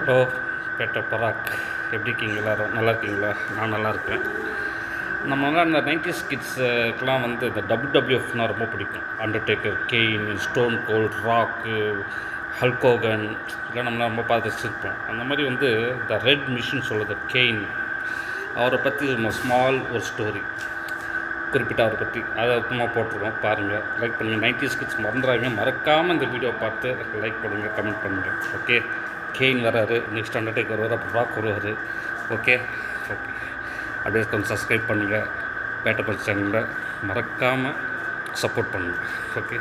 Hello batter பராக், எப்படி இருக்கீங்களா? நல்லா இருக்கீங்களா? நான் நல்லா இருக்கேன். நம்ம வந்து அந்த 90s கிட்ஸுக்கெலாம் வந்து இந்த WWFனால் ரொம்ப பிடிக்கும். அண்டர்டேக்கர், கெயின், ஸ்டோன் கோல்ட், ராக்கு, ஹல்கோகன் இதெல்லாம் நம்மளாம் ரொம்ப பார்த்து வச்சுருப்போம். அந்த மாதிரி வந்து இந்த ரெட் மிஷின் சொல்லுது கெயின், அவரை பற்றி ஸ்மால் ஒரு ஸ்டோரி குறிப்பிட்ட அவரை பற்றி அதை அப்புறமா போட்டிருக்கோம். பாருங்கள், லைக் பண்ணுங்கள். 90s கிட்ஸ் மறக்காமல் இந்த வீடியோ பார்த்து லைக் பண்ணுங்கள், கமெண்ட் பண்ணுங்கள். ஓகே, கெயின் வராரு, நெக்ஸ்ட் அண்டர்டேக்கர் வருவார், அப்புறம் ராக் வருவார். ஓகே ஓகே அப்படியே கொஞ்சம் சப்ஸ்கிரைப் பண்ணுங்கள். பேட்டர் பஞ்ச் சேனலில் மறக்காமல் சப்போர்ட் பண்ணுங்கள். ஓகே.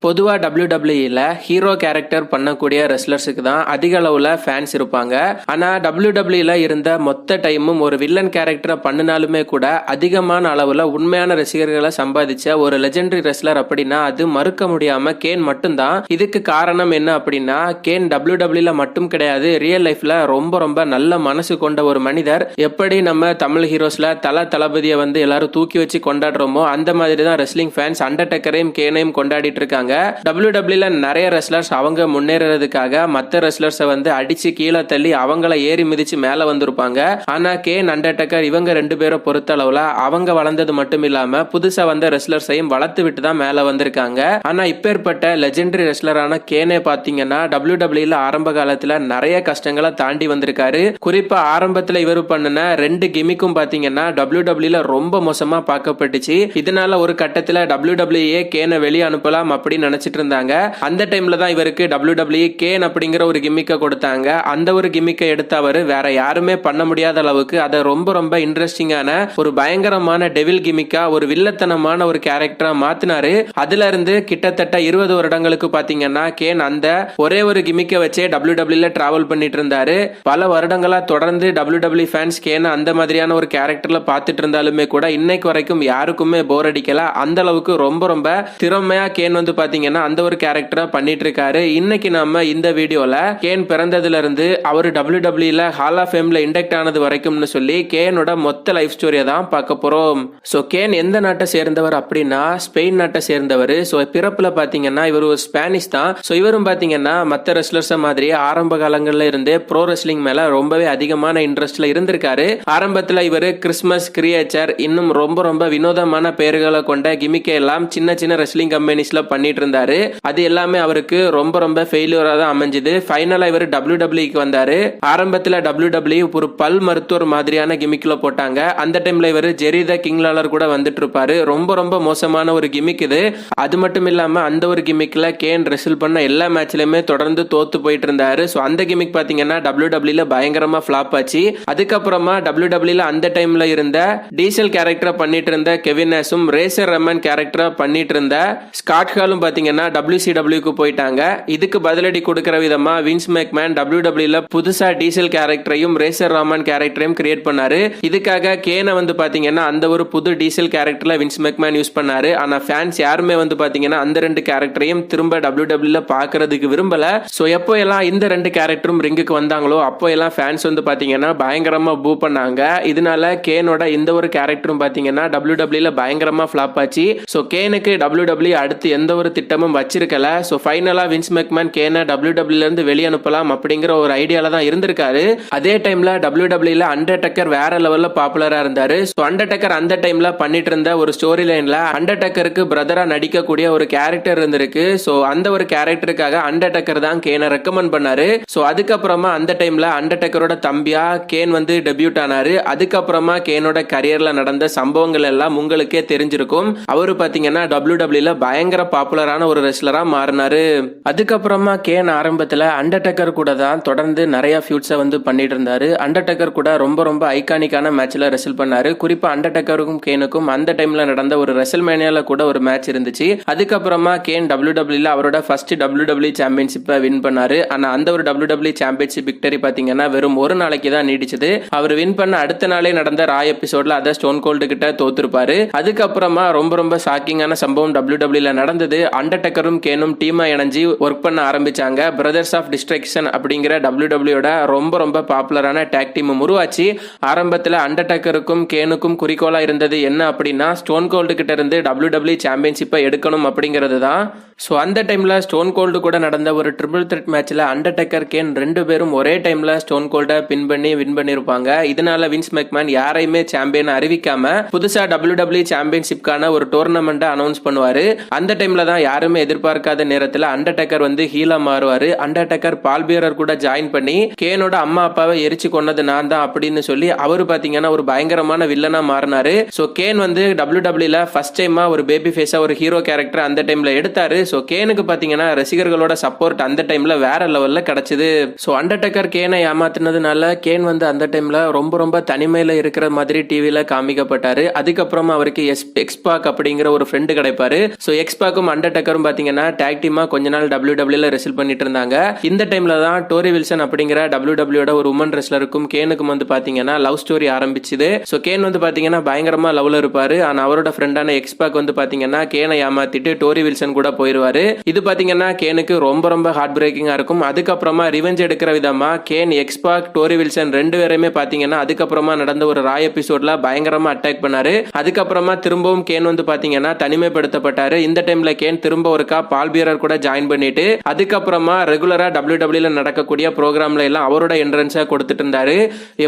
பொதுவாக டபிள்யூடபிள்யூஇல ஹீரோ கேரக்டர் பண்ணக்கூடிய ரெஸ்லர்ஸுக்கு தான் அதிக அளவில் ஃபேன்ஸ் இருப்பாங்க. ஆனால் டபிள்யூடபிள்யூல இருந்த மொத்த டைமும் ஒரு வில்லன் கேரக்டரை பண்ணினாலுமே கூட அதிகமான அளவில் உண்மையான ரசிகர்களை சம்பாதிச்ச ஒரு லெஜெண்டரி ரெஸ்லர் அப்படின்னா அது மறுக்க முடியாம கேன் மட்டும்தான். இதுக்கு காரணம் என்ன அப்படின்னா, கேன் டபிள்யூடபிள்யூல மட்டும் கிடையாது, ரியல் லைஃப்ல ரொம்ப ரொம்ப நல்ல மனசு கொண்ட ஒரு மனிதர். எப்படி நம்ம தமிழ் ஹீரோஸ்ல தளபதியை வந்து எல்லாரும் தூக்கி வச்சு கொண்டாடுறோமோ அந்த மாதிரி தான் ரெஸ்லிங் ஃபேன்ஸ் அண்டர்டேக்கரையும் கேனையும் கொண்டாடிட்டு இருக்காங்க. டபிள்யூடபிள்யூல நிறைய ரெஸ்லர்ஸ் அவங்க முன்னேறதுக்காக மற்ற ரெஸ்லர்ஸை வந்து அடிச்சு கீழே தள்ளி அவங்கள ஏறி மிதிச்சு மேல வந்திருப்பாங்க. ஆனா கேன், அண்டர்டேக்கர் இவங்க ரெண்டு பேரை பொறுத்த அளவுல அவங்க வளர்ந்தது மட்டும் இல்லாம புதுசா வந்த ரெஸ்லர்ஸையும் வளர்த்து விட்டு தான் மேல வந்திருக்காங்க. ஆனா இப்பேற்பட்ட லெஜெண்டரி ரெஸ்லரான கேனே பாத்தீங்கன்னா டபிள்யூடபிள்யூல ஆரம்ப காலத்துல நிறைய கஷ்டங்களை தாண்டி வந்திருக்காரு. குறிப்பா ஆரம்பத்துல இவர் பண்ணின 2 கிமிக்கும் பாத்தீங்கன்னா டபிள்யூடபிள்யூல ரொம்ப மோசமா பார்க்கப்பட்டுச்சு. இதனால ஒரு கட்டத்துல டபிள்யூடபிள்யூஏ கேனை வெளியே அனுப்பலாம் அப்படின்னு நினைச்சிட்டு இருந்தாங்க. அந்த டைம்ல தான் இவருக்கு WWE கேன் அப்படிங்கிற ஒரு கிம்மிக்க கொடுத்தாங்க. அந்த ஒரு கிம்மிக்கை எடுத்து அவர் வேற யாருமே பண்ண முடியாத அளவுக்கு அதை ரொம்ப ரொம்ப இன்ட்ரெஸ்டிங்கான ஒரு பயங்கரமான டெவில் கிம்மிக்கா, ஒரு வில்லத்தனமான ஒரு கேரக்டரா மாத்தினாரு. அதுல இருந்து கிட்டத்தட்ட 20 வருடங்களுக்கு பாத்தீங்கன்னா கேன் அந்த ஒரே ஒரு கிம்மிக்கை வச்சே WWE டிராவல் பண்ணிட்டு இருந்தாரு. பல வருடங்களா தொடர்ந்து WWE ஃபேன்ஸ் கேன் அந்த மாதிரியான ஒரு கேரக்டர்ல பார்த்துட்டு இருந்தாலுமே கூட இன்னைக்கு வரைக்கும் யாருக்குமே போர் அடிக்கல. அந்த அளவுக்கு ரொம்ப ரொம்ப திறமையா கேன் வந்து பாத்தீங்கன்னா அந்த ஒரு கேரக்டரா பண்ணிட்டு இருக்காரு. இன்னைக்கு நாம இந்த வீடியோல கேன் பிறந்ததுல இருந்து அவர் டபிள்யூடபிள்யூல ஹால் ஆஃப் ஃபேம்ல இண்டக்ட் ஆனது வரைக்கும்னு சொல்லி கேனோட மொத்த லைஃப் ஸ்டோரியை தான் பார்க்க போறோம். சோ கேன் எந்த நாட்டை சேர்ந்தவர் அப்படின்னா ஸ்பெயின் நாட்டை சேர்ந்தவர். சோ பிறப்புல பாத்தீங்கன்னா இவர் ஒரு ஸ்பானிஷ் தான். சோ இவரும் பாத்தீங்கன்னா மற்ற ரெஸ்லர்ஸ் மாதிரி ஆரம்ப காலங்கள்ல இருந்தே ப்ரோ ரெஸ்லிங் மேல ரொம்பவே அதிகமான இன்ட்ரெஸ்ட்ல இருந்திருக்காரு. ஆரம்பத்துல இவர் கிறிஸ்மஸ், கிரியேச்சர் இன்னும் ரொம்ப ரொம்ப வினோதமான பெயர்களை கொண்ட கிமிக்கை எல்லாம் சின்ன சின்ன ரெஸ்லிங் கம்பெனிஸ்ல பண்ணிட்டு இருந்தாரு. அது எல்லாமே அவருக்கு ரொம்ப ரொம்ப ஃபெயிலியரா தான் அமைஞ்சது. ஃபைனலா இவர் டபிள்யூடபிள்யூக்கு வந்தாரு. ஆரம்பத்துல டபிள்யூடபிள்யூ ஒரு பல் மருத்துவர் மாதிரியான கிமிக்ல போட்டாங்க. அந்த டைம்ல இவர் ஜெரி த கிங் லாலர் கூட வந்துட்டு இருப்பாரு. ரொம்ப ரொம்ப மோசமான ஒரு கிமிக் இது. அது மட்டும் இல்லாம அந்த ஒரு கிமிக்ல கேன் ரெஸ்ல் பண்ண எல்லா மேட்ச்லயுமே தொடர்ந்து தோத்து போயிட்டு இருந்தாரு. சோ அந்த கிமிக் பாத்தீங்கன்னா டபிள்யூடபிள்யூல பயங்கரமா ஃபிளாப் ஆச்சு. அதுக்கப்புறமா டபிள்யூடபிள்யூல அந்த டைம்ல இருந்த டீசல் கேரக்டரை பண்ணிட்டு இருந்த கெவின் நேஸும் ரேசர் ரமன் கேரக்டரை பண்ணிட்டு இருந்த ஸ்காட் ஹாலும் பாத்தீங்கன்னா WCWக்கு போயிட்டாங்க. இதுக்கு பதிலடி கொடுக்கிற விதமா வின்ஸ் மேக்மேன் டபிள்யூடபிள்யூல புதுசா டீசல் கேரக்டரையும் ரேசர் ராமன் கேரக்டரையும் கிரியேட் பண்ணாரு. இதுக்காக கேனை வந்து பாத்தீங்கன்னா அந்த ஒரு புது டீசல் கேரக்டர்ல வின்ஸ் மேக்மேன் யூஸ் பண்ணாரு. ஆனா ஃபேன்ஸ் யாருமே வந்து பாத்தீங்கன்னா அந்த 2 கேரக்டரையும் திரும்ப டபிள்யூடபிள்யூல பாக்குறதுக்கு விரும்பல. சோ எப்போ எல்லாம் இந்த 2 கேரக்டரும் ரிங்குக்கு வந்தாங்களோ அப்போ எல்லாம் ஃபேன்ஸ் வந்து பாத்தீங்கன்னா பயங்கரமா பூ பண்ணாங்க. இதனால கேனோட இந்த ஒரு கேரக்டரும் பாத்தீங்கன்னா டபிள்யூடபிள்யூல பயங்கரமா ஃபிளாப் ஆச்சு. சோ கேனுக்கு டபிள்யூடபிள்யூ அடுத்து எந்த ஒரு திட்டமும் வச்சிருக்கல. சோ ஃபைனலா வின்ஸ் மேக்மேன் கேனை டபிள்யூடபிள்யூல இருந்து வெளிய அனுப்பலாம் அப்படிங்கிற ஒரு ஐடியால தான் இருந்திருக்காரு. அதே டைம்ல டபிள்யூடபிள்யூல அண்டர்டேக்கர் வேற லெவல்ல பாப்புலரா இருந்தாரு. சோ அண்டர்டேக்கர் அந்த டைம்ல பண்ணிட்டு இருந்த ஒரு ஸ்டோரி லைன்ல அண்டர்டேக்கருக்கு பிரதரா நடிக்கக்கூடிய ஒரு கேரக்டர் இருந்திருக்கு. சோ அந்த ஒரு கேரக்டருக்காக அண்டர்டேக்கர் தான் கேனை ரெக்கமெண்ட் பண்ணாரு. சோ அதுக்கப்புறமா அந்த டைம்ல அண்டர்டேக்கரோட தம்பியா கேன் வந்து டெபியூட் ஆனாரு. அதுக்கப்புறமா கேனோட கரியர்ல நடந்த சம்பவங்கள் எல்லாம் உங்களுக்கே தெரிஞ்சிருக்கும். அவரு பாத்தீங்கன்னா டபிள்யூடபிள்யூல பயங்கர பாப்புலரான ஒரு ரெஸ்லரா மாறினாரு. அதுக்கப்புறமா கேன் ஆரம்பத்துல அண்டர்டேக்கர் கூட தான் தொடர்ந்து நிறைய ஃபியூட்ஸை வந்து பண்ணிட்டு இருந்தாரு. அண்டர்டேக்கர் கூட ரொம்ப ரொம்ப ஐகானிக்கான மேட்ச்ல ரெஸ்ல் பண்ணாரு. குறிப்பா அண்டர்டேக்கருக்கும் கேனுக்கும் அந்த டைம்ல நடந்த ஒரு ரெசல்மேனியால கூட ஒரு மேட்ச் இருந்துச்சு. அதுக்கப்புறமா கேன் டபிள்யூடபிள்யூல அவரோட ஃபர்ஸ்ட் டபிள்யூடபிள்யூ சாம்பியன்ஷிப்பை வின் பண்ணாரு. ஆனா அந்த ஒரு டபிள்யூடபிள்யூ சாம்பியன்ஷிப் விக்டரி பாத்தீங்கன்னா வெறும் ஒரு நாளைக்கு தான் நீடிச்சது. அவர் வின் பண்ண அடுத்த நாளே நடந்த ரா எபிசோட்ல அதை ஸ்டோன் கோல்டு கிட்ட தோத்துருப்பாரு. அதுக்கப்புறமா ரொம்ப ரொம்ப ஷாக்கிங்கான சம்பவம் டபிள்யூடபிள்யூல நடந்தது. அண்டர்டேக்கரும் கேனும் டீமா இணைஞ்சு ஒர்க் பண்ண ஆரம்பிச்சாங்க. பிரதர்ஸ் ஆஃப் டிஸ்ட்ரக்ஷன் அப்படிங்கிற WWE ரொம்ப பாப்புலரான டாக் டீம் உருவாச்சு. ஆரம்பத்தில் அண்டர்டேக்கருக்கும் கேனுக்கும் குறிக்கோளா இருந்தது என்ன அப்படின்னா ஸ்டோன் கோல்டு கிட்ட இருந்து WWE சாம்பியன்ஷிப்பை எடுக்கணும் அப்படிங்கிறது தான். ஸோ அந்த டைம்ல ஸ்டோன் கோல்டு கூட நடந்த ஒரு ட்ரிபிள் த்ரெட் மேட்ச்ல அண்டர்டேக்கர் கேன் 2 பேரும் ஒரே டைம்ல ஸ்டோன் கோல்டை வின் பண்ணிருப்பாங்க. இதனால வின்ஸ் மெக்மேன் யாரையுமே சாம்பியன் அறிவிக்காம புதுசா WWE சாம்பியன்ஷிப்கான ஒரு டோர்னமெண்ட் அனௌன்ஸ் பண்ணுவாரு. அந்த டைம்ல தான் யாருமே எதிர்பார்க்காத நேரத்தில் அண்டர்டேக்கர் வந்து ஹீலா மாறுவாரு. அண்டர்டேக்கர் பால் பியரர் கூட ஜாயின் பண்ணி கேனோட அம்மா அப்பாவை எரிச்சு கொன்னது நான் தான் அப்படின்னு சொல்லி அவரு பாத்தீங்கன்னா ஒரு பயங்கரமான வில்லனா மாறினாரு. ஸோ கேன் வந்து WWE ஃபர்ஸ்ட் டைமா ஒரு பேபி ஃபேஸா ஒரு ஹீரோ கேரக்டர் அந்த டைம்ல எடுத்தாரு. ஸோ கேனுக்கு பாத்தீங்கன்னா ரசிகர்களோட சப்போர்ட் அந்த டைம்ல வேற லெவல்ல கிடைச்சது. ஸோ அண்டர்டேக்கர் கேனை ஏமாத்தினதுனால கேன் வந்து அந்த டைம்ல ரொம்ப தனிமையில இருக்கிற மாதிரி டிவில காமிக்கப்பட்டாரு. அதுக்கப்புறமா அவருக்கு எக்ஸ்பாக் அப்படிங்கிற ஒரு ஃப்ரெண்டு கிடைப்பாரு. ஸோ எக்ஸ்பாக்கும் அண்டர்டேக்கரும் பாத்தீங்கன்னா டாக் டீமா கொஞ்ச நாள் WWE ரெஸ்ல் பண்ணிட்டு இருந்தாங்க. இந்த டைம்ல தான் டோரி வில்சன் அப்படிங்கிற WWE ஒரு உமன் ரெஸ்லருக்கும் கேனுக்கும் வந்து பாத்தீங்கன்னா லவ் ஸ்டோரி ஆரம்பிச்சுது. ஸோ கேன் வந்து பாத்தீங்கன்னா பயங்கரமா லவ்ல இருப்பாரு. ஆனா அவரோட ஃப்ரெண்டான எக்ஸ்பாக் வந்து பாத்தீங்கன்னா கேனை ஏமாத்திட்டு டோரி வில்சன் கூட போயிருவாரு. இது பாத்தீங்கன்னா கேனுக்கு ரொம்ப ஹார்ட் பிரேக்கிங்கா இருக்கும். அதுக்கப்புறமா ரிவெஞ்ச் எடுக்கிற விதமா கேன் எக்ஸ்பாக் டோரி வில்சன் 2 பேருமே பாத்தீங்கன்னா அதுக்கப்புறமா நடந்த ஒரு ராய் எபிசோட்ல பயங்கரமா அட்டாக் பண்ணாரு. அதுக்கப்புறமா திரும்பவும் கேன் வந்து பாத்தீங்கன்னா தனிமைப்படுத்தப்பட்டாரு. இந்த டைம்ல கேன் திரும்ப ஒருக்கா பால் பியரர் கூட ஜாயின் பண்ணிட்டு அதுக்கப்புறமா ரெகுலரா WWE நடக்கக்கூடிய ப்ரோக்ராம்ல எல்லாம் அவரோட என்ட்ரன்ஸா கொடுத்துட்டு இருந்தாரு.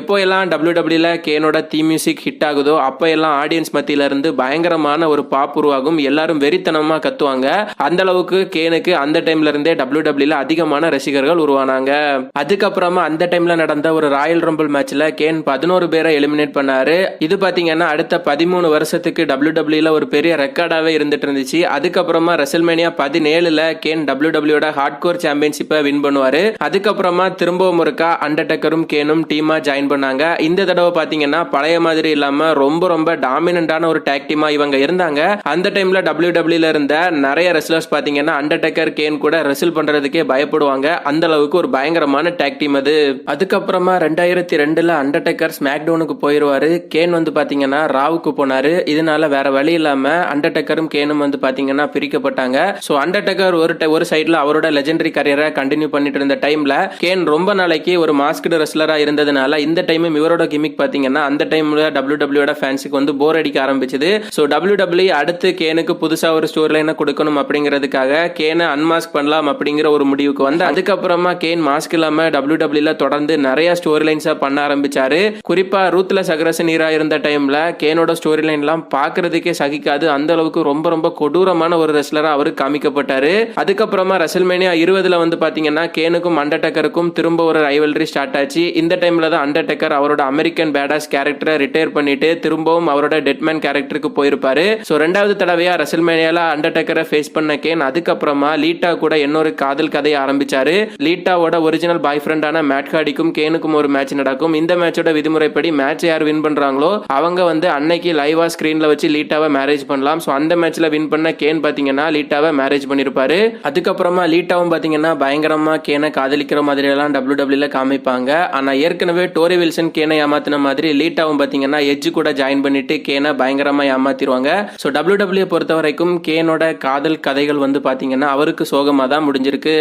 எப்போ எல்லாம் WWE கேனோட தீம் மியூசிக் ஹிட் ஆகுதோ அப்ப எல்லாம் ஆடியன்ஸ் மத்தியில இருந்து பயங்கரமான ஒரு பாப் உருவாகும். எல்லாரும் வெறித்தனமா கத்துவாங்க. அந்த அளவுக்கு கேனுக்கு அந்த டைம்ல இருந்தே WWE அதிகமான ரசிகர்கள் உருவானாங்க. அதுக்கப்புறமா அந்த டைம்ல நடந்த ஒரு ராயல் ரம்பிள் மேட்ச்ல கேன் 11 பேரை எலிமினேட் பண்ணாரு. இது பாத்தீங்கன்னா அடுத்த 13 வருஷத்துக்கு WWE ஒரு பெரிய ரெக்கார்டாவே இருந்துட்டு இருந்துச்சு. அதுக்கப்புறமா ரெசல்மேனியா 17ல கேன் WWE ஹார்ட்கோர் சாம்பியன்ஷிப்பை வின் பண்ணுவாரு. அதுக்கப்புறமா திரும்பவும் ஒருக்கா அண்டர்டேக்கரும் கேனும் டீமா ஜாயின் பண்ணாங்க. இந்த தடவை பாத்தீங்கன்னா பழைய மாதிரி இல்லாம ரொம்ப டாமினன்டான ஒரு டாக் டீமா இவங்க இருந்தாங்க. அந்த டைம்ல WWE இருந்த நிறைய ரெஸ்லர்ஸ் பாத்தீங்கன்னா அண்டர்டேக்கர் கேன் கூட ரெஸ்ல் பண்றதுக்கே பயப்படுவாங்க. அந்த அளவுக்கு ஒரு பயங்கரமான டாக் டீம் அது. அதுக்கப்புறமா 2002ல அண்டர்டேக்கர் ஸ்மாக்டவுனுக்கு போயிருவாரு. கேன் வந்து பாத்தீங்கன்னா ராவுக்கு போனாரு. இதனால வேற வழி இல்லாம அண்டர்டேக்கரும் கேனும் வந்து பாத்தீங்கன்னா பிரிக்கப்பட்டாங்க. சோ அண்டர்டேக்கர் ஒரு சைடுல அவரோட லெஜெண்டரி கரியரை கண்டினியூ பண்ணிட்டு இருந்த டைம்ல கேன் ரொம்ப நாளைக்கு ஒரு மாஸ்க்டு ரெஸ்லரா இருந்ததுனால இந்த டைமும் இவரோட கிமிக் பாத்தீங்கன்னா அந்த டைம்ல WWE ஃபேன்ஸுக்கு வந்து போர் அடிக்க ஆரம்பிச்சது. சோ WWE அடுத்து கேனுக்கு புதுசா ஒரு ஸ்டோரி லைனை கொடுக்கணும் அப்படிங்கிறதுக்காக கேனை அன்மாஸ்க் பண்ணலாம் அப்படிங்கிற ஒரு முடிவுக்கு வந்து அதுக்கப்புறமா கேன் மாஸ்க் இல்லாம WWE தொடர்ந்து நிறைய ஸ்டோரி லைன்ஸா பண்ண ஆரம்பிச்சாரு. குறிப்பா ரூத்லெஸ் அக்ரஷன் ஈரா இருந்த டைம்ல கேனோட ஸ்டோரி லைன் எல்லாம் பாக்குறதுக்கே சகிக்காது. அந்த அளவுக்கு ரொம்ப கொடூரமான ஒரு ரெஸ்லரா அவரு காமிக்கப்பட்டாரு. அதுக்கப்புறமா ரெசல்மேனியா 20ல வந்து பாத்தீங்கன்னா கேனுக்கும் அண்டர்டேக்கருக்கும் திரும்ப ஒரு ரைவல்ரி ஸ்டார்ட் ஆச்சு. இந்த டைம்ல தான் அண்டர்டேக்கர் அவரோட அமெரிக்கன் பேடாஸ் கேரக்டரை ரிட்டையர் பண்ணிட்டு திரும்பவும் அவரோட டெட்மேன் கேரக்டருக்கு போயிருப்பாரு. சோ 2வது தடவையா ரெசல்மேனியால அண்டர்டேக்கரை ஃபேஸ் பண்ண கேன் அதுக்கப்புறமா லீட்டா கூட இன்னொரு காதல் கதையை ஆரம்பிச்சாரு. லீட்டாவோட ஒரிஜினல் பாய் ஃப்ரெண்டான மேட் ஹார்டிக்கும் கேனுக்கும் ஒரு மேட்ச் நடக்கும். இந்த மேட்சோட விதிமுறைப்படி மேட்ச் யார் வின் பண்றாங்களோ அவங்க வந்து அன்னைக்கு லைவா ஸ்கிரீன்ல வச்சு லீட்டாவை மேரேஜ் பண்ணலாம். சோ அந்த மேட்ச்ல வின் பண்ண கேன் பாத்தீங்கன்னா லீட்டாவை மேரேஜ் பண்ணிருப்பாரு. அதுக்கப்புறமா லீட்டாவும் பாத்தீங்கன்னா பயங்கரமா கேனை காதலிக்கிற மாதிரி எல்லாம் WWE காமிப்பாங்க. ஆனா ஏற்கனவே டோரி வில்சன் கேனை ஏமாத்தின மாதிரி லீட்டாவும் பாத்தீங்கன்னா எட்ஜ் கூட ஜாயின் பண்ணிட்டு கேனை பயங்கரமா ஏமாத்திடுவாங்க. சோ WWE பொறுத்த வரைக்கும் கேனோட காதல் கதைகள் வந்து பாத்தீங்கன்னா அவருக்கு சோகமா தான் முடிஞ்சிருக்கு.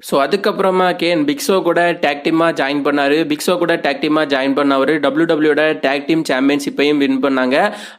சோ அதுக்கப்புறமா கேன் பிக்ஸோ கூட டாக் டீமா ஜாயின் பண்ணாரு. பிக்ஸோ கூட டாக் டீமா ஜாயின் பண்ணவரு WWE டாக் டீம் சாம்பியன்ஷிப்பையும் வின் பண்ணாங்க.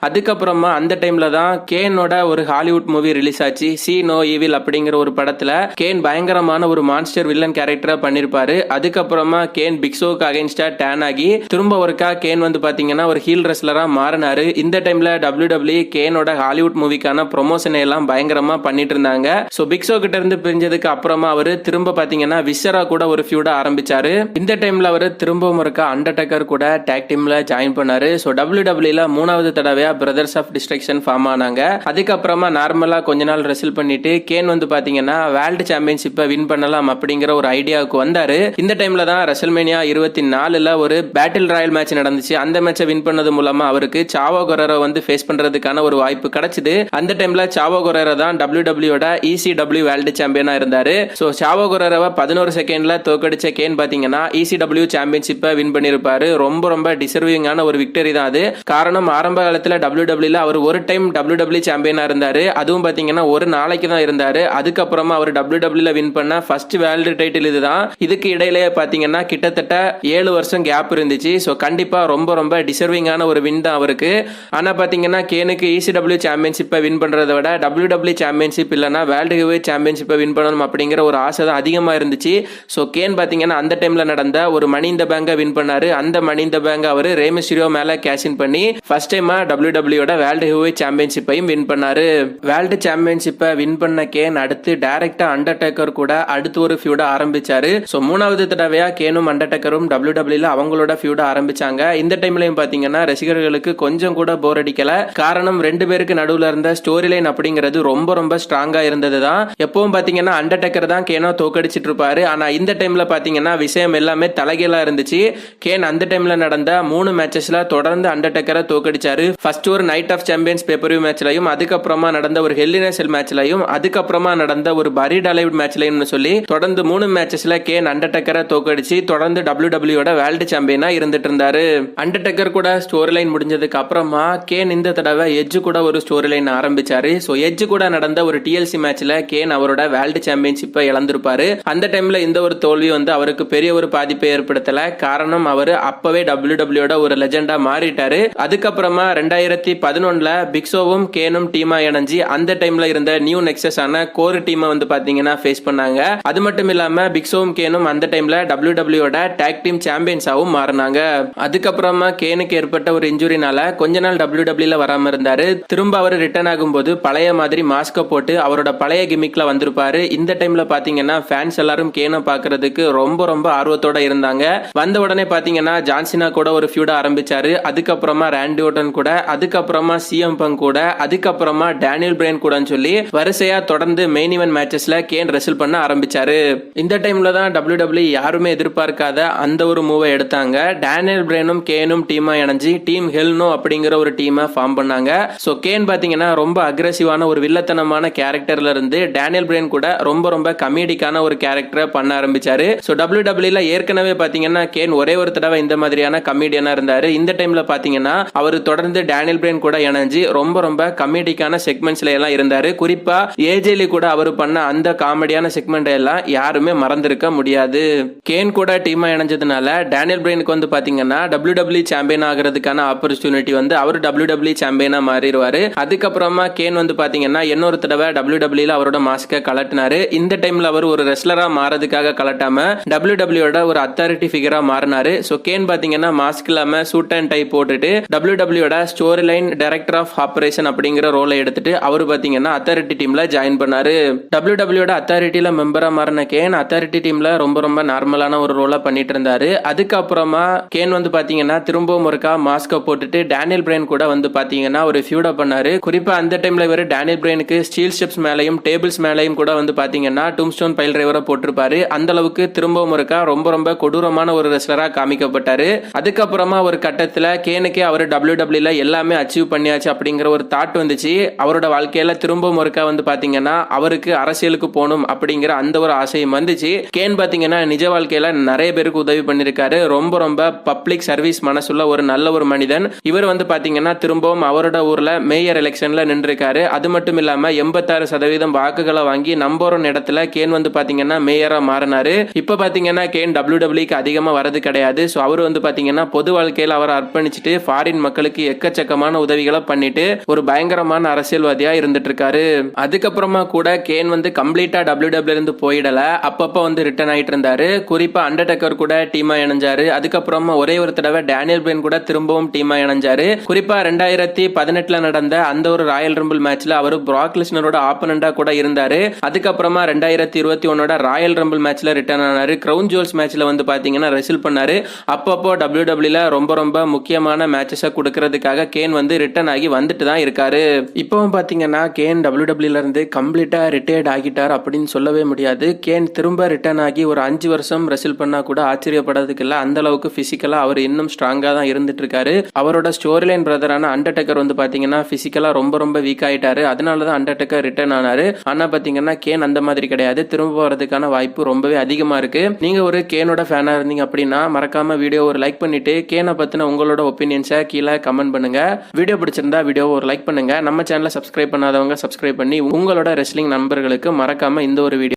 அதுக்கப்புறமா அந்த டைம்ல தான் கேனோட ஒரு ஹாலிவுட் மூவி ரிலீஸ் ஆச்சு. சி நோ ஈவில் அப்படிங்கிற ஒரு படத்துல கேன் பயங்கரமான ஒரு மான்ஸ்டர் வில்லன் கேரக்டரா பண்ணிருப்பாரு. அதுக்கப்புறமா கேன் பிக்ஸோக்கு அகைன்ஸ்டா டேன் ஆகி திரும்ப ஒருக்கா கேன் வந்து பாத்தீங்கன்னா ஒரு ஹீல் ரெஸ்லரா மாறினாரு. இந்த டைம்ல WWE கேனோட ஹாலிவுட் மூவிக்கான ப்ரொமோஷன் எல்லாம் பயங்கரமா பண்ணிட்டு இருந்தாங்க. சோ பிக்ஸோ கிட்ட இருந்து பிரிஞ்சதுக்கு அப்புறமா அவரு திரும்ப பாத்தீங்கன்னா விசரா கூட ஒரு ஃபியூட ஆரம்பிச்சாரு. இந்த டைம்ல அவரு திரும்பவும் ஒருக்கா அண்டர்டேக்கர் கூட டாக் டீம்ல ஜாயின் பண்ணாரு. சோ WWE 3வது தடவையா பிரதர்ஸ் ஆஃப் டிஸ்ட்ரக்ஷன் ஃபார்ம் ஆனாங்க. அதுக்கப்புறமா நார்மலா கொஞ்ச நாள் ரெஸ்ல் பண்ணிட்டு கேன் வந்து பாத்தீங்கன்னா வேர்ல்டு சாம்பியன்ஷிப்பை வின் பண்ணலாம் அப்படிங்கிற ஒரு ஐடியாவுக்கு வந்தாரு. இந்த டைம்ல தான் ரெசல்மேனியா 24ல ஒரு பேட்டில் ராயல் மேட்ச் நடந்துச்சு. அந்த மேட்சை வின் பண்ணது மூலமா அவருக்கு சாவோ கொரேரோ வந்து ஃபேஸ் பண்றதுக்கான ஒரு வாய்ப்பு கிடைச்சது. அந்த டைம்ல சாவோ கொரேரோ தான் WWEயோட ECW வேர்ல்டு சாம்பியனா இருந்தாரு. சோ சாவோ கொரேரோவை 11 செகண்ட்ல தோக்கடிச்ச கேன் பாத்தீங்கன்னா ECW சாம்பியன்ஷிப்பை வின் பண்ணிருப்பாரு. ரொம்ப டிசர்விங்கான ஒரு விக்டரி தான் அது. காரணம் ஆரம்ப காலத்துல WWE அவர் ஒரு டைம் WWE சாம்பியனா இருந்தாரு. அதுவும் பாத்தீங்கன்னா ஒரு நாளைக்கு தான் இருந்தாரு. அதுக்கப்புறமா அவர் WWE வின் பண்ண ஃபர்ஸ்ட் வேர்ல்டு டைட்டில் இதுதான். இதுக்கு இடையிலே பாத்தீங்கன்னா கிட்டத்தட்ட 7 வருஷம் கேப் இருந்துச்சு. ஸோ கண்டிப்பா ரொம்ப ரொம்ப டிசர்விங்கான ஒரு வின் தான் அவருக்கு. ஆனா பாத்தீங்கன்னா கேனுக்கு ECW சாம்பியன்ஷிப்பை வின் பண்றதை விட WWE சாம்பியன்ஷிப் இல்லைன்னா வேர்ல்டு ஹெவிவெயிட் சாம்பியன்ஷிப்பை வின் பண்ணணும் அப்படிங்கிற ஒரு ஆசை தான் அதிகமா இருந்துச்சு. ஸோ கேன் பாத்தீங்கன்னா அந்த டைம்ல நடந்த ஒரு மணி இந்த பேங்கை வின் பண்ணாரு. அந்த மணி இந்த பேங்க் அவர் ரே மிஸ்டீரியோ மேல கேஷ் இன் பண்ணி ஃபர்ஸ்ட் டைமா WWE வேர்ல்டு ஹெவிவெயிட் சாம்பியன்ஷிப்பையும் வின் பண்ணாரு. வேர்ல்டு சாம்பியன்ஷிப்பை வின் பண்ண கேன் அடுத்து டைரக்டா அண்டர்டேக்கர் கூட அடுத்து ஒரு ஃபியூட ஆரம்பிச்சாரு. ஸோ 3வது தடவையா கேனும் அண்டர்டேக்கரும் WWE அவங்களோட ஃபியூட ஆரம்பிச்சாங்க. இந்த டைம்லயும் பாத்தீங்கன்னா ரசிகர்களுக்கு கொஞ்சம் கூட போர் அடிக்கல. காரணம் 2 பேருக்கு நடுவுல இருந்த ஸ்டோரி லைன் அப்படிங்கிறது ரொம்ப ரொம்ப ஸ்ட்ராங்கா இருந்தது தான். எப்பவும் பாத்தீங்கன்னா அண்டர்டேக்கர் தான் கேனோ தோக்கடிச்சிட்டு இருப்பாரு. ஆனா இந்த டைம்ல பாத்தீங்கன்னா விஷயம் எல்லாமே தலைகீழா இருந்துச்சு. கேன் அந்த டைம்ல நடந்த 3 மேட்சஸ்ல தொடர்ந்து அண்டர்டேக்கரை தோக்கடிச்சாரு. ஃபர்ஸ்ட் ஒரு night of champions pay per view மேட்ச்லயும், அதுக்கப்புறமா நடந்த ஒரு ஹெல் இன் எ செல் மேட்ச்லயும், அதுக்கப்புறமா நடந்த ஒரு பரீட் அலைவ் மேட்ச்லயும் சொல்லி தொடர்ந்து 3 மேட்சஸ்ல கேன் அண்டர்டேக்கரை தோக்கடிச்சு தொடர்ந்து WWE வேர்ல்டு சாம்பியனா இருந்துட்டு இருந்தாரு. அண்டர்டேக்கர் கூட ஸ்டோரி லைன் முடிஞ்சதுக்கு அப்புறமா கேன் இந்த தடவை எட்ஜ் கூட ஒரு ஸ்டோரி லைன் ஆரம்பிச்சாரு. ஸோ எட்ஜ் கூட நடந்த ஒரு TLC மேட்ச்ல கேன் அவரோட வேர்ல்டு சாம்பியன்ஷிப்பை இழந்திருப்பாரு. அந்த டைம்ல இந்த ஒரு தோல்வி அவருக்கு பெரிய ஒரு பாதிப்பை ஏற்படுத்தல. காரணம் அவர் அப்பவே WWE ஒரு லெஜெண்டா மாறிட்டாரு. அதுக்கப்புறமா 2011ல பிக்ஸோவும் கேனும் டீமா இணைஞ்சு அந்த டைம்ல இருந்த நியூ நெக்ஸஸ் ஆன கோர் டீமை பாத்தீங்கன்னா ஃபேஸ் பண்ணாங்க. அது மட்டும் இல்லாம பிக்ஸோவும் கேனும் அந்த டைம்ல WWE டாக் டீம் சாம்பியன்ஸாவும் மாறினாங்க. அதுக்கப்புறமா கேனுக்கு ஏற்பட்ட ஒரு இன்ஜுரினால கொஞ்ச நாள் WWE வராம இருந்தாரு. திரும்ப அவர் ரிட்டர்ன் ஆகும்போது பழைய மாதிரி மாஸ்க போட்டு அவரோட பழைய கிமிக்ல வந்திருப்பாரு. இந்த டைம்ல பாத்தீங்கன்னா ஃபேன்ஸ் எல்லாரும் கேனை பாக்குறதுக்கு ரொம்ப ரொம்ப ஆர்வத்தோட இருந்தாங்க. வந்த உடனே பாத்தீங்கன்னா ஜான்சினா கூட ஒரு ஃபியூட ஆரம்பிச்சாரு. அதுக்கப்புறமா ராண்டி ஓர்டன் கூட, அதுக்கப்புறமா CM பங்க் கூட, அதுக்கப்புறமா டேனியல் பிரைன் கூட சொல்லி வரிசையா தொடர்ந்து மெயின் ஈவென்ட் மேட்சஸ்ல கேன் ரெஸ்ல் பண்ண ஆரம்பிச்சாரு. இந்த டைம்ல தான் WWE யாருமே எதிர்பார்க்காத அந்த ஒரு மூவை எடுத்தாங்க. டேனியல் பிரைனும் கேனும் டீமா இணைஞ்சு டீம் ஹெல் நோ அப்படிங்கிற ஒரு டீமை ஃபார்ம் பண்ணாங்க. சோ கேன் பாத்தீங்கன்னா ரொம்ப அக்ரெசிவான ஒரு வில்லத்தனமான கேரக்டர்ல இருந்து டேனியல் பிரைன் கூட ரொம்ப ரொம்ப கமெடிக்கான ஒரு கேரக்டரை பண்ண ஆரம்பிச்சாரு. சோ WWE ஏற்கனவே பாத்தீங்கன்னா கேன் ஒரே ஒரு தடவை இந்த மாதிரியான கமெடியனா இருந்தாரு. இந்த டைம்ல பாத்தீங்கன்னா அவர் தொடர்ந்து டேனியல் பிரைன் கூட இணைஞ்சு ரொம்ப ரொம்ப கமெடிக்கான செக்மெண்ட்ஸ்ல எல்லாம் இருந்தாரு. குறிப்பா ஏஜேலி கூட அவர் பண்ண அந்த காமெடியான செக்மெண்ட் எல்லாம் யாருமே மறந்திருக்க முடியாது. கேன் கூட டீமா இணைஞ்சதுனால டேனியல் பிரைனுக்கு பாத்தீங்கன்னா WWE சாம்பியன் ஆகிறதுக்கான ஆப்பர்ச்சுனிட்டி அவர் WWE சாம்பியனா மாறிடுவாரு. அதுக்கப்புறமா கேன் பாத்தீங்கன்னா இன்னொரு தடவை WWE அவரோட மாஸ்க கலட்டினாரு. இந்த டைம்ல அவர் ஒரு ரெஸ்லரா மாறதுக்காக கலட்டாம WWE ஒரு அத்தாரிட்டி ஃபிகரா மாறினாரு. சோ கேன் பாத்தீங்கன்னா மாஸ்க் இல்லாம சூட் அண்ட் டை போட்டுட்டு WWE story line director of operation அப்படிங்கிற ரோலை எடுத்துட்டு அவர் பாத்தீங்கன்னா அத்தாரிட்டி டீம்ல ஜாயின் பண்ணாரு. WWE அத்தாரிட்டில மெம்பரா மாறின கேன் அத்தாரிட்டி டீம்ல ரொம்ப ரொம்ப நார்மலான ஒரு ரோலை பண்ணிட்டு இருந்தாரு. அதுக்கப்புறமா கேன் பாத்தீங்கன்னா திரும்பவும் ஒருக்கா மாஸ்க போட்டுட்டு டேனியல் பிரைன் கூட பாத்தீங்கன்னா ஒரு ஃபியூட பண்ணாரு. குறிப்பா அந்த டைம்ல இவர் டேனியல் பிரைனுக்கு ஸ்டீல் ஸ்டெப்ஸ் மேலையும் டேபிள்ஸ் மேலையும் கூட பாத்தீங்கன்னா டூம்ஸ்டோன் பைல் டிரைவரை போட்டிருப்பாரு. அந்த அளவுக்கு திரும்பவும் ஒருக்கா ரொம்ப ரொம்ப கொடூரமான ஒரு ரெஸ்லரா காமிக்கப்பட்டாரு. அதுக்கப்புறமா ஒரு கட்டத்துல கேனுக்கே அவர் WWE எல்லாமே அச்சீவ் பண்ணியாச்சு அப்படிங்கிற ஒரு தாட் வந்துச்சு. அவரோட வாழ்க்கையில திரும்பவும் ஒருக்கா பாத்தீங்கன்னா அவருக்கு அரசியலுக்கு போகணும் அப்படிங்கிற அந்த ஒரு ஆசையும் வந்துச்சு. கேன் பாத்தீங்கன்னா நிஜ வாழ்க்கையில நிறைய பேருக்கு உதவி பண்ணிருக்காரு. ரொம்ப ரொம்ப பப்ளிக் சர்வீஸ் மனசுள்ள ஒரு நல்ல ஒரு மனிதன். இவர் பாத்தீங்கன்னா திரும்பவும் அவரோட ஊர்ல மேயர் எலெக்ஷன்ல நின்றுருக்காரு. அது மட்டும் இல்லாம 86% வாக்குகளை வாங்கி நம்பர் 1 இடத்துல கேன் பாத்தீங்கன்னா மேயரா மாறினாரு. இப்ப பாத்தீங்கன்னா கேன் WWE அதிகமா வரது கிடையாது. சோ அவர் பாத்தீங்கன்னா பொது வாழ்க்கையில அவர் அர்ப்பணிச்சுட்டு ஃபாரின் மக்களுக்கு எக்கச்சக்கமான உதவிகளை பண்ணிட்டு ஒரு பயங்கரமான அரசியல்வாதியா இருந்துட்டு இருக்காரு. அதுக்கப்புறமா கூட கேன் கம்ப்ளீட்டா WWE இருந்து போயிடல. அப்பப்ப ரிட்டர்ன் ஆயிட்டு இருந்தாரு. குறிப்பா அண்டர்டேக்கர் கூட டீமா இணைஞ்சாரு. அதுக்கப்புறமா ஒரே ஒரு தடவை டேனியல் பிரைன் கூட திரும்பவும் டீமா இணைஞ்சாரு. குறிப்பா 2018ல நடந்த அந்த ஒரு ராயல் ரம்பிள் மேட்ச்ல அவர் பிராக் லெஸ்னரோட ஆப்பனண்டா கூட இருந்தாரு. அதுக்கப்புறமா 2021 ராயல் ரம்பிள் மேட்ச்ல ரிட்டர்ன் ஆனாரு. கிரவுன் ஜுவல்ஸ் மேட்ச்ல பாத்தீங்கன்னா ரெஸ்ல் பண்ணாரு. அப்பப்போ WWE ரொம்ப ரொம்ப முக்கியமான மேட்சஸை கொடுக்கறதுக்காக கேன் ரிட்டர்ன் ஆகி வந்துட்டு தான் இருக்காரு. இப்பவும் பாத்தீங்கன்னா கேன் WWE இருந்து கம்ப்ளீட்டா ரிட்டையர்ட் ஆகிட்டார் அப்படின்னு சொல்லவே முடியாது. கேன் திரும்ப ரிட்டர்ன் ஆகி ஒரு 5 வருஷம் ரெஸ்ல் பண்ணா கூட ஆச்சரியப்படுறதுக்கு இல்ல. அந்த அளவுக்கு பிசிக்கலா அவர் இன்னும் ஸ்ட்ராங்கா தான் இருந்துட்டு இருக்காரு. அவரோட ஸ்டோரி லைன் பிரதரான அண்டர்டேக்கர் பாத்தீங்கன்னா பிசிக்கலா ரொம்ப ரொம்ப வீக் ஆயிட்டாரு. அதனாலதான் அண்டர்டேக்கர் ரிட்டர்ன் ஆனாரு. ஆனா பாத்தீங்கன்னா கேன் அந்த மாதிரி கிடையாது. திரும்ப வரதுக்கான வாய்ப்பு ரொம்பவே அதிகமா இருக்கு. நீங்க ஒரு கேனோட ஃபேனா இருந்தீங்க அப்படின்னா மறக்காம வீடியோ ஒரு லைக் பண்ணிட்டு கேனை பத்தின உங்களோட ஒப்பீனியன்ஸை கீழே கமெண்ட் பண்ணுங்க. வீடியோ பிடிச்சிருந்தா வீடியோ ஒரு லைக் பண்ணுங்க. நம்ம சேனலை சப்ஸ்கிரைப் பண்ணாதவங்க சப்ஸ்கிரைப் பண்ணி உங்களோட ரெஸ்லிங் நண்பர்களுக்கு மறக்காம இந்த ஒரு வீடியோ